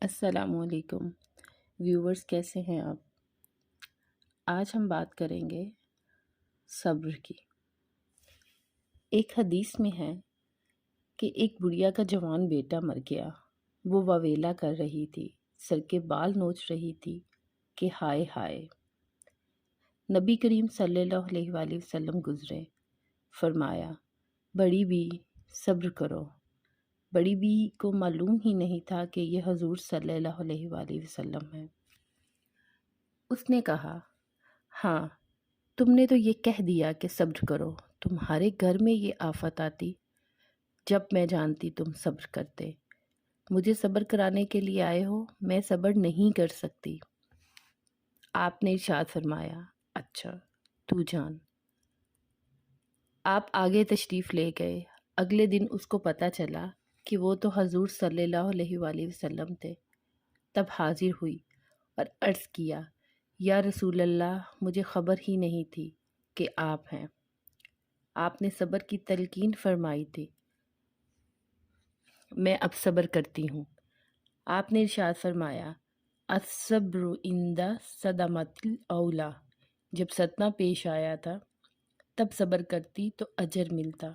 السلام علیکم ویورز، کیسے ہیں آپ؟ آج ہم بات کریں گے صبر کی۔ ایک حدیث میں ہے کہ ایک بڑھیا کا جوان بیٹا مر گیا۔ وہ واویلا کر رہی تھی، سر کے بال نوچ رہی تھی کہ ہائے ہائے۔ نبی کریم صلی اللہ علیہ وآلہ وسلم گزرے، فرمایا بڑی بی صبر کرو۔ بڑی بی کو معلوم ہی نہیں تھا کہ یہ حضور صلی اللہ علیہ وآلہ وسلم ہے۔ اس نے کہا، ہاں تم نے تو یہ کہہ دیا کہ صبر کرو، تمہارے گھر میں یہ آفت آتی جب میں جانتی تم صبر کرتے۔ مجھے صبر کرانے کے لیے آئے ہو، میں صبر نہیں کر سکتی۔ آپ نے ارشاد فرمایا، اچھا تو جان۔ آپ آگے تشریف لے گئے۔ اگلے دن اس کو پتہ چلا کہ وہ تو حضور صلی اللہ علیہ وآلہ وسلم تھے۔ تب حاضر ہوئی اور عرض کیا، یا رسول اللہ، مجھے خبر ہی نہیں تھی کہ آپ ہیں۔ آپ نے صبر کی تلقین فرمائی تھی، میں اب صبر کرتی ہوں۔ آپ نے ارشاد فرمایا، الصبر عند صدمۃ الاولیٰ، جب صدمہ پیش آیا تھا تب صبر کرتی تو اجر ملتا۔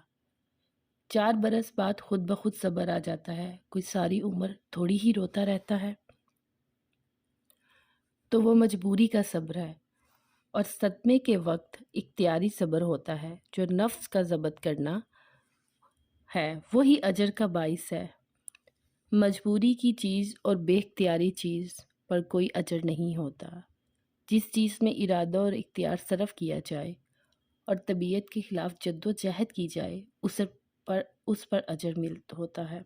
4 برس بعد خود بخود صبر آ جاتا ہے، کوئی ساری عمر تھوڑی ہی روتا رہتا ہے۔ تو وہ مجبوری کا صبر ہے، اور صدمے کے وقت اختیاری صبر ہوتا ہے جو نفس کا ضبط کرنا ہے، وہی اجر کا باعث ہے۔ مجبوری کی چیز اور بے اختیاری چیز پر کوئی اجر نہیں ہوتا۔ جس چیز میں ارادہ اور اختیار صرف کیا جائے اور طبیعت کے خلاف جد و جہد کی جائے، اس پر اجر ہوتا ہے۔